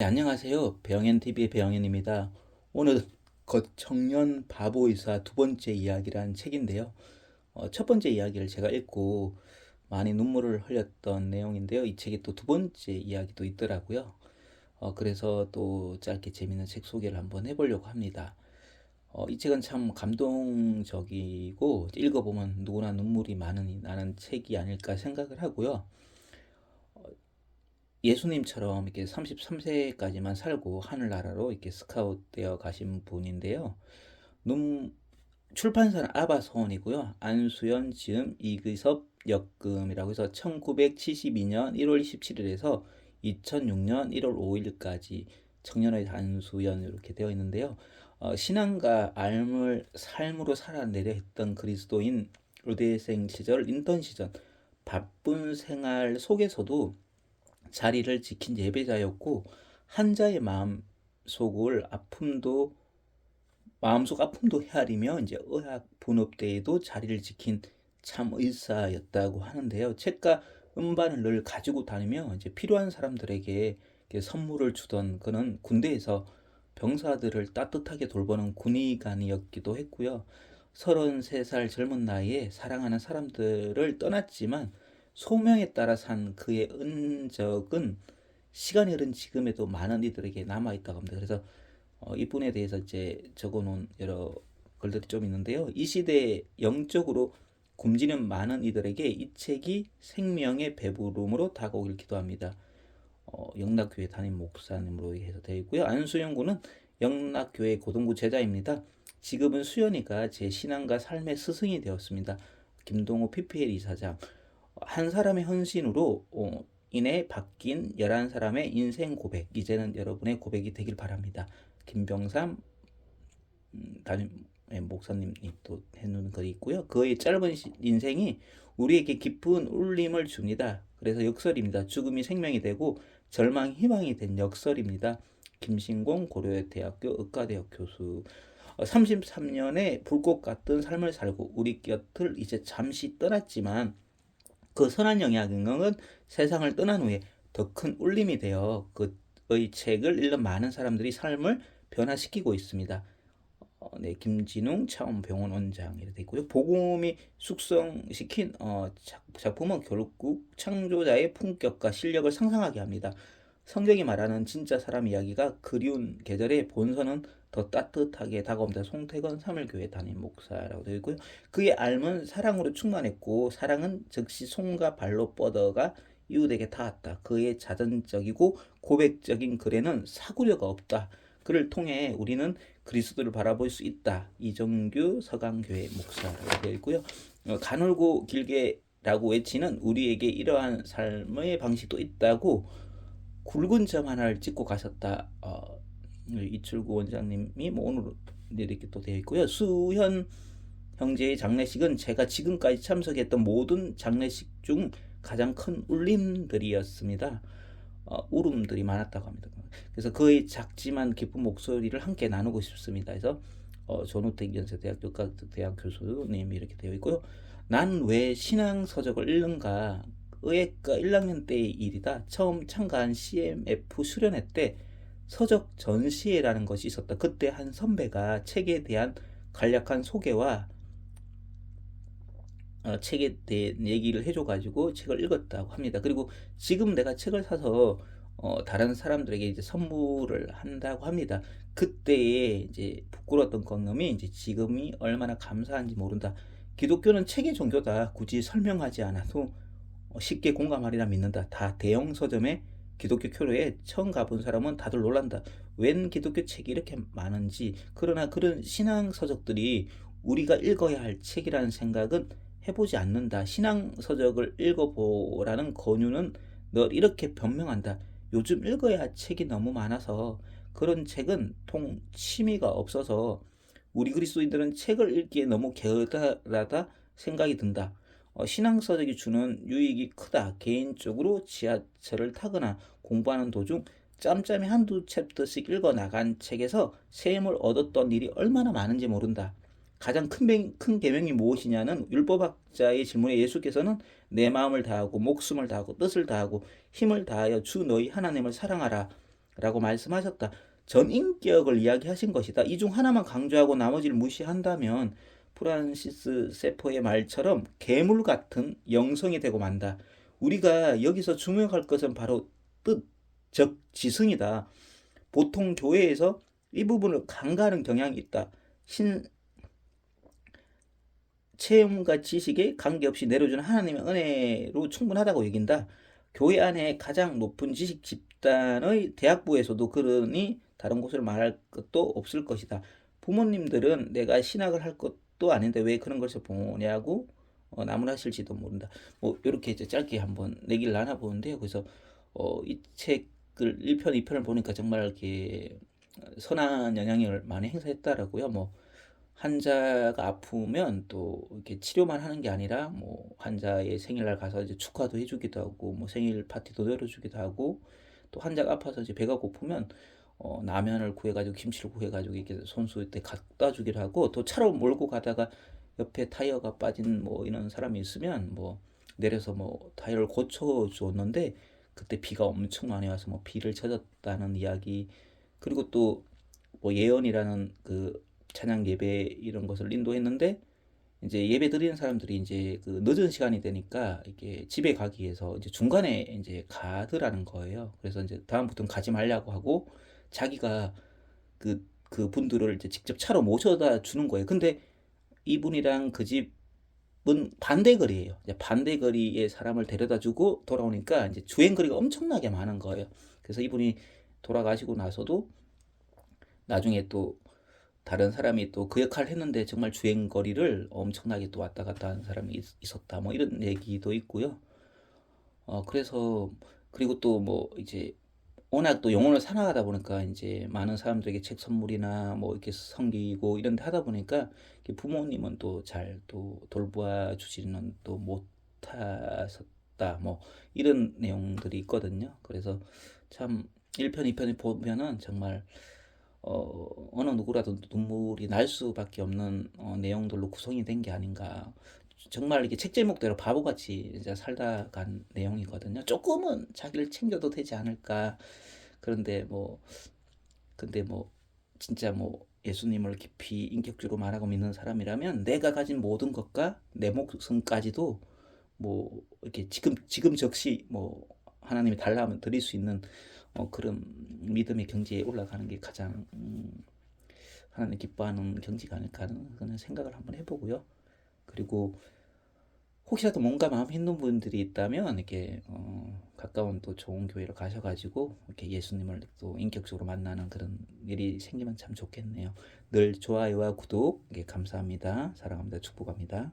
네, 안녕하세요. 배영현TV의 배영현입니다. 오늘 청년 바보의사 두 번째 이야기란 책인데요. 첫 번째 이야기를 제가 읽고 많이 눈물을 흘렸던 내용인데요. 이 책이 또 두 번째 이야기도 있더라고요. 그래서 또 짧게 재밌는 책 소개를 한번 해보려고 합니다. 이 책은 참 감동적이고 읽어보면 누구나 눈물이 많이 나는 책이 아닐까 생각을 하고요. 예수님처럼 이렇게 33세까지만 살고 하늘나라로 이렇게 스카웃 되어 가신 분인데요. 눈, 출판사는 아바서원이고요. 안수연, 지음, 이규섭, 역금이라고 해서 1972년 1월 27일에서 2006년 1월 5일까지 청년의 안수연 이렇게 되어 있는데요. 신앙과 삶으로 살아내려 했던 그리스도인 의대생 시절, 인턴 시절 바쁜 생활 속에서도 자리를 지킨 예배자였고 한자의 마음속 아픔도 헤아리며 이제 의학 분업대에도 자리를 지킨 참 의사였다고 하는데요. 책과 음반을 늘 가지고 다니며 이제 필요한 사람들에게 이렇게 선물을 주던 그는 군대에서 병사들을 따뜻하게 돌보는 군의관이었기도 했고요. 33살 젊은 나이에 사랑하는 사람들을 떠났지만 소명에 따라 산 그의 은적은 시간이 흐른 지금에도 많은 이들에게 남아있다고 합니다. 그래서 이분에 대해서 이제 적어놓은 여러 글들이 좀 있는데요. 이 시대에 영적으로 굶주린 많은 이들에게 이 책이 생명의 배부름으로 다가오길 기도합니다. 영락교회 담임 목사님으로 해서 되어 있고요. 안수영 군은 영락교회 고등부 제자입니다. 지금은 수연이가 제 신앙과 삶의 스승이 되었습니다. 김동호 PPL 이사장, 한 사람의 헌신으로 인해 바뀐 11사람의 인생 고백, 이제는 여러분의 고백이 되길 바랍니다. 김병삼 담임 목사님이 또 해놓은 글이 있고요. 그의 짧은 인생이 우리에게 깊은 울림을 줍니다. 그래서 역설입니다. 죽음이 생명이 되고 절망이 희망이 된 역설입니다. 김신공 고려대학교 의과대학 교수. 33년의 불꽃 같은 삶을 살고 우리 곁을 이제 잠시 떠났지만 그 선한 영향은 세상을 떠난 후에 더 큰 울림이 되어 그의 책을 읽는 많은 사람들이 삶을 변화시키고 있습니다. 네, 김진웅 차원병원 원장 이렇게 되어 있고요. 복음이 숙성시킨 작품은 결국 창조자의 품격과 실력을 상상하게 합니다. 성경이 말하는 진짜 사람 이야기가 그리운 계절의 본선은 더 따뜻하게 다가옵니다. 송태건 사물교회 담임 목사라고 되어 있고요. 그의 삶은 사랑으로 충만했고 사랑은 즉시 손과 발로 뻗어가 이웃에게 닿았다. 그의 자전적이고 고백적인 글에는 사구려가 없다. 그를 통해 우리는 그리스도를 바라볼 수 있다. 이정규 서강교회 목사라고 되어 있고요. 가늘고 길게라고 외치는 우리에게 이러한 삶의 방식도 있다고 굵은 점 하나를 찍고 가셨다. 이출구 원장님이 뭐 오늘 이렇게 또 되어 있고요. 수현 형제의 장례식은 제가 지금까지 참석했던 모든 장례식 중 가장 큰 울림들이었습니다. 울음들이 많았다고 합니다. 그래서 그의 작지만 기쁜 목소리를 함께 나누고 싶습니다. 그래서 전우택 연세대학교 대학 교수님이 이렇게 되어 있고요. 난 왜 신앙서적을 읽는가? 의예과 1학년 때의 일이다. 처음 참가한 CMF 수련회 때 서적 전시회라는 것이 있었다. 그때 한 선배가 책에 대한 간략한 소개와 책에 대한 얘기를 해줘가지고 책을 읽었다고 합니다. 그리고 지금 내가 책을 사서 다른 사람들에게 이제 선물을 한다고 합니다. 그때의 이제 부끄러웠던 경험이 이제 지금이 얼마나 감사한지 모른다. 기독교는 책의 종교다. 굳이 설명하지 않아도 쉽게 공감하리라 믿는다. 다 대형 서점에 기독교 교회에 처음 가본 사람은 다들 놀란다. 웬 기독교 책이 이렇게 많은지. 그러나 그런 신앙 서적들이 우리가 읽어야 할 책이라는 생각은 해보지 않는다. 신앙 서적을 읽어보라는 권유는 널 이렇게 변명한다. 요즘 읽어야 할 책이 너무 많아서 그런 책은 취미가 없어서 우리 그리스도인들은 책을 읽기에 너무 게으르다 생각이 든다. 신앙서적이 주는 유익이 크다. 개인적으로 지하철을 타거나 공부하는 도중 짬짬이 한두 챕터씩 읽어 나간 책에서 샘을 얻었던 일이 얼마나 많은지 모른다. 가장 큰 계명이 무엇이냐는 율법학자의 질문에 예수께서는 내 마음을 다하고 목숨을 다하고 뜻을 다하고 힘을 다하여 주 너희 하나님을 사랑하라 라고 말씀하셨다. 전인격을 이야기하신 것이다. 이 중 하나만 강조하고 나머지를 무시한다면 프란시스 세포의 말처럼 괴물 같은 영성이 되고 만다. 우리가 여기서 주목할 것은 바로 뜻, 즉 지성이다. 보통 교회에서 이 부분을 간과하는 경향이 있다. 체험과 지식에 관계없이 내려주는 하나님의 은혜로 충분하다고 여긴다. 교회 안에 가장 높은 지식 집단의 대학부에서도 그러니 다른 곳을 말할 것도 없을 것이다. 부모님들은 내가 신학을 할 것도 아닌데 왜 그런 것을 보냐고 나무라실지도 모른다. 뭐 이렇게 이제 짧게 한번 얘기를 나눠보는데요. 그래서 이 책을 1편, 2편을 보니까 정말 이렇게 선한 영향을 많이 행사했다라고요. 뭐 환자가 아프면 또 이렇게 치료만 하는 게 아니라 뭐 환자의 생일날 가서 이제 축하도 해주기도 하고 뭐 생일 파티도 열어주기도 하고 또 환자가 아파서 이제 배가 고프면 라면을 구해가지고 김치를 구해가지고 이렇게 손수 때 갖다 주기도 하고 또 차로 몰고 가다가 옆에 타이어가 빠진 뭐 이런 사람이 있으면 뭐 내려서 뭐 타이어를 고쳐 줬는데 그때 비가 엄청 많이 와서 뭐 비를 젖었다는 이야기 그리고 또 뭐 예언이라는 그 찬양 예배 이런 것을 인도했는데 이제 예배 드리는 사람들이 이제 그 늦은 시간이 되니까 이게 집에 가기 위해서 이제 중간에 이제 가더라는 거예요. 그래서 이제 다음부터는 가지 말라고 하고 자기가 그 분들을 이제 직접 차로 모셔다 주는 거예요. 근데 이분이랑 그 집은 반대 거리예요. 이제 반대 거리에 사람을 데려다 주고 돌아오니까 이제 주행 거리가 엄청나게 많은 거예요. 그래서 이분이 돌아가시고 나서도 나중에 또 다른 사람이 또 그 역할을 했는데 정말 주행 거리를 엄청나게 또 왔다 갔다 하는 사람이 있었다. 뭐 이런 얘기도 있고요. 그래서 그리고 또 뭐 이제 워낙 또 영혼을 사랑하다 보니까 이제 많은 사람들에게 책 선물이나 뭐 이렇게 섬기고 이런 데 하다 보니까 부모님은 또 잘 또 돌보아 주지는 또 못하셨다. 뭐 이런 내용들이 있거든요. 그래서 참 1편, 2편을 보면은 정말 어느 누구라도 눈물이 날 수밖에 없는 내용들로 구성이 된 게 아닌가. 정말 이게 책 제목대로 바보같이 이제 살다 간 내용이거든요. 조금은 자기를 챙겨도 되지 않을까. 그런데 뭐, 근데 뭐, 진짜 뭐, 예수님을 깊이 인격적으로 말하고 믿는 사람이라면 내가 가진 모든 것과 내 목숨까지도 뭐, 이렇게 지금 즉시 뭐, 하나님이 달라 하면 드릴 수 있는 그런 믿음의 경지에 올라가는 게 가장 하나님 기뻐하는 경지가 아닐까 하는 그런 생각을 한번 해보고요. 그리고 혹시라도 뭔가 마음 힘든 분들이 있다면 이렇게 가까운 또 좋은 교회를 가셔가지고 이렇게 예수님을 또 인격적으로 만나는 그런 일이 생기면 참 좋겠네요. 늘 좋아요와 구독 감사합니다. 사랑합니다. 축복합니다.